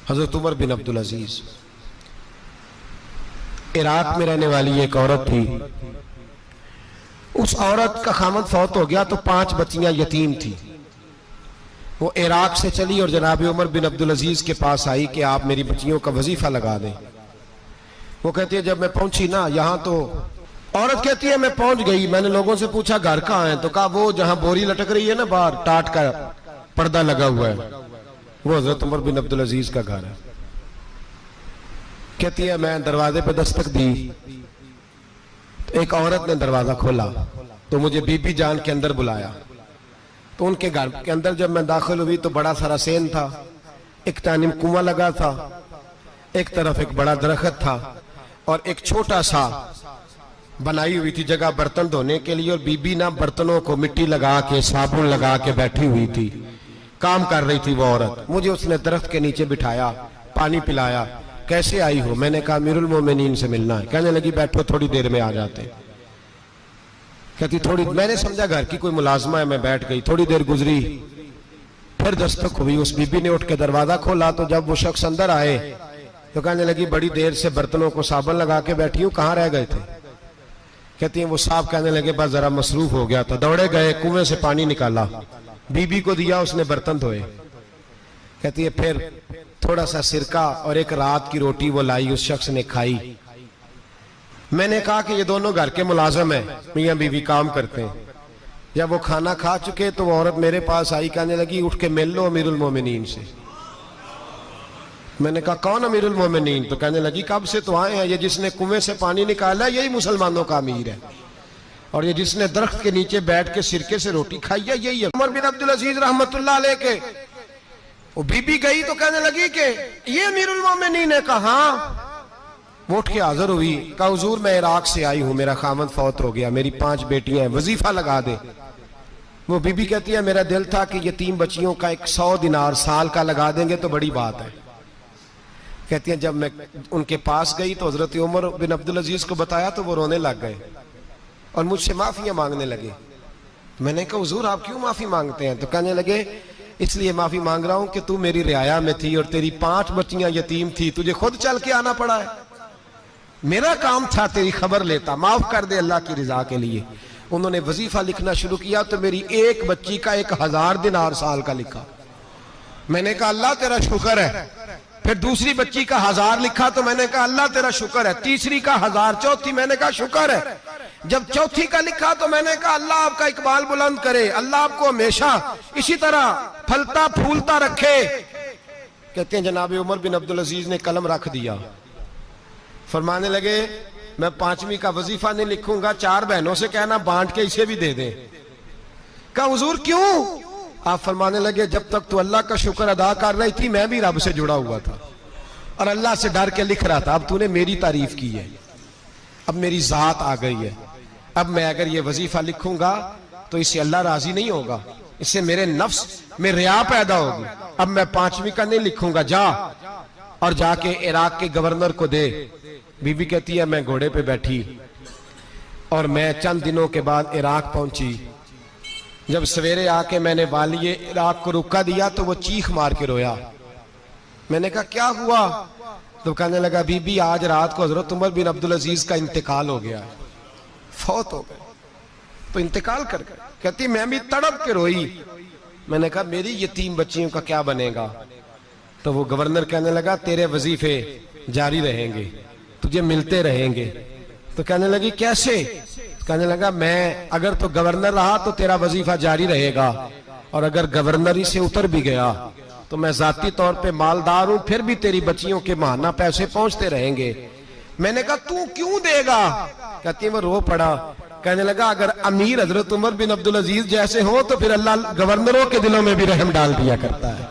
حضرت عمر بن عبدالعزیز عراق میں رہنے والی ایک عورت تھی. اس عورت کا خامد فوت ہو گیا تو 5 بچیاں یتیم تھی. وہ عراق سے چلی اور جناب عمر بن عبدالعزیز کے پاس آئی کہ آپ میری بچیوں کا وظیفہ لگا دیں. وہ کہتی ہے جب میں پہنچی نا یہاں تو عورت کہتی ہے میں پہنچ گئی, میں نے لوگوں سے پوچھا گھر کہاں ہے, تو کہا وہ جہاں بوری لٹک رہی ہے نا باہر ٹاٹ کا پردہ لگا ہوا ہے وہ حضرت عمر بن عبدالعزیز کا گھر ہے. کہتی ہے میں دروازے پہ دستک دی, ایک عورت نے دروازہ کھولا تو مجھے بی بی جان کے اندر بلایا. تو ان کے گھر کے اندر جب میں داخل ہوئی تو بڑا سارا سین تھا, ایک جانب کنواں لگا تھا, ایک طرف ایک بڑا درخت تھا اور ایک چھوٹا سا بنائی ہوئی تھی جگہ برتن دھونے کے لیے, اور بی بی نا برتنوں کو مٹی لگا کے صابن لگا کے بیٹھی ہوئی تھی, کام کر رہی تھی وہ عورت. مجھے اس نے درخت کے نیچے بٹھایا, پانی پلایا. کیسے آئی ہو؟ میں نے کہا امیر المومنین سے ملنا ہے. کہنے لگی بیٹھو تھوڑی دیر میں آ جاتے. کہتی تھوڑی, میں نے سمجھا گھر کی کوئی ملازمہ ہے, میں بیٹھ گئی. تھوڑی دیر گزری پھر دستک ہوئی, اس بی بی نے اٹھ کے دروازہ کھولا تو جب وہ شخص اندر آئے تو کہنے لگی بڑی دیر سے برتنوں کو صابن لگا کے بیٹھی ہوں, کہاں رہ گئے تھے؟ کہتی ہیں وہ صاحب کہنے لگے بس ذرا مصروف ہو گیا تھا. دوڑے گئے, کنویں سے پانی نکالا, بی بی کو دیا, اس نے برتن دھوئے. کہتی ہے پھر تھوڑا سا سرکہ اور ایک رات کی روٹی وہ لائی, اس شخص نے کھائی. میں نے کہا کہ یہ دونوں گھر کے ملازم ہیں, میاں بیوی کام کرتے ہیں. جب وہ کھانا کھا چکے تو وہ عورت میرے پاس آئی, کہنے لگی اٹھ کے مل لو امیر المومنین سے. میں نے کہا کون امیر المومنین؟ تو کہنے لگی کب سے تو آئے ہیں, یہ جس نے کنویں سے پانی نکالا یہی مسلمانوں کا امیر ہے, اور یہ جس نے درخت کے نیچے بیٹھ کے سرکے سے روٹی کھائی ہے یہی ہے عمر بن عبدالعزیز رحمت اللہ علیہ کے. وہ بی بی گئی تو کہنے لگی کہ یہ امیر المومنین ہے. کہا ہاں. وہ اٹھ کے حاضر ہوئی, کہا حضور میں عراق سے آئی ہوں, میرا خامد فوت ہو گیا, میری 5 بیٹیاں ہیں, وظیفہ لگا دے. وہ بی بی کہتی ہے میرا دل تھا کہ یتیم بچیوں کا 100 دینار سال کا لگا دیں گے تو بڑی بات ہے. کہتی ہیں جب میں ان کے پاس گئی تو حضرت عمر بن عبدالعزیز کو بتایا تو وہ رونے لگ گئے اور مجھ سے معافیاں مانگنے لگے. میں نے کہا حضور آپ کیوں معافی مانگتے ہیں؟ تو کہنے لگے اس لیے معافی مانگ رہا ہوں کہ تو میری رعایا میں تھی اور تیری 5 بچیاں یتیم تھی, تجھے خود چل کے آنا پڑا ہے. میرا کام تھا تیری خبر لیتا, معاف کر دے اللہ کی رضا کے لیے. انہوں نے وظیفہ لکھنا شروع کیا تو میری ایک بچی کا 1000 دینار سال کا لکھا. میں نے کہا اللہ تیرا شکر ہے. پھر دوسری بچی کا 1000 لکھا تو میں نے کہا اللہ تیرا شکر ہے. تیسری کا 1000, چوتھی میں نے کہا شکر ہے. جب چوتھی کا لکھا تو میں نے کہا اللہ آپ کا اقبال بلند کرے, اللہ آپ کو ہمیشہ اسی طرح پھلتا پھولتا رکھے. کہتے ہیں جناب عمر بن عبدالعزیز نے قلم رکھ دیا, فرمانے لگے میں 5ویں کا وظیفہ نہیں لکھوں گا, 4 بہنوں سے کہنا بانٹ کے اسے بھی دے دیں. کہا حضور کیوں؟ آپ فرمانے لگے جب تک تو اللہ کا شکر ادا کر رہی تھی میں بھی رب سے جڑا ہوا تھا اور اللہ سے ڈر کے لکھ رہا تھا. اب تو نے میری تعریف کی ہے, اب میری ذات آ گئی ہے, اب میں اگر یہ وظیفہ لکھوں گا تو اس سے اللہ راضی نہیں ہوگا, اس سے میرے نفس میں ریا پیدا ہوگی. اب میں 5ویں کا نہیں لکھوں گا, جا اور جا کے عراق کے گورنر کو دے. بی بی کہتی ہے میں گھوڑے پہ بیٹھی اور میں چند دنوں کے بعد عراق پہنچی. جب سویرے آ کے میں نے والی عراق کو رکا دیا تو وہ چیخ مار کے رویا. میں نے کہا کیا ہوا؟ تو کہنے لگا بی بی آج رات کو حضرت عمر بن عبدالعزیز کا انتقال ہو گیا, فوت ہو گئے, تو انتقال کر گئے. کہتی میں بھی تڑپ کے روئی. میں نے کہا میری یتیم بچیوں کا کیا بنے گا؟ تو وہ گورنر کہنے لگا تیرے وظیفے جاری رہیں گے, تجھے ملتے رہیں گے. تو کہنے لگی کیسے؟ کہنے لگا میں اگر تو گورنر رہا تو تیرا وظیفہ جاری رہے گا, اور اگر گورنری سے اتر بھی گیا تو میں ذاتی طور پہ مالدار ہوں, پھر بھی تیری بچیوں کے ماہانہ پیسے پہنچتے رہیں گے. میں نے کہا تو کیوں دے گا؟ کہتی وہ رو پڑا. کہنے لگا اگر امیر حضرت عمر بن عبدالعزیز جیسے ہوں تو پھر اللہ گورنروں کے دلوں میں بھی رحم ڈال دیا کرتا ہے.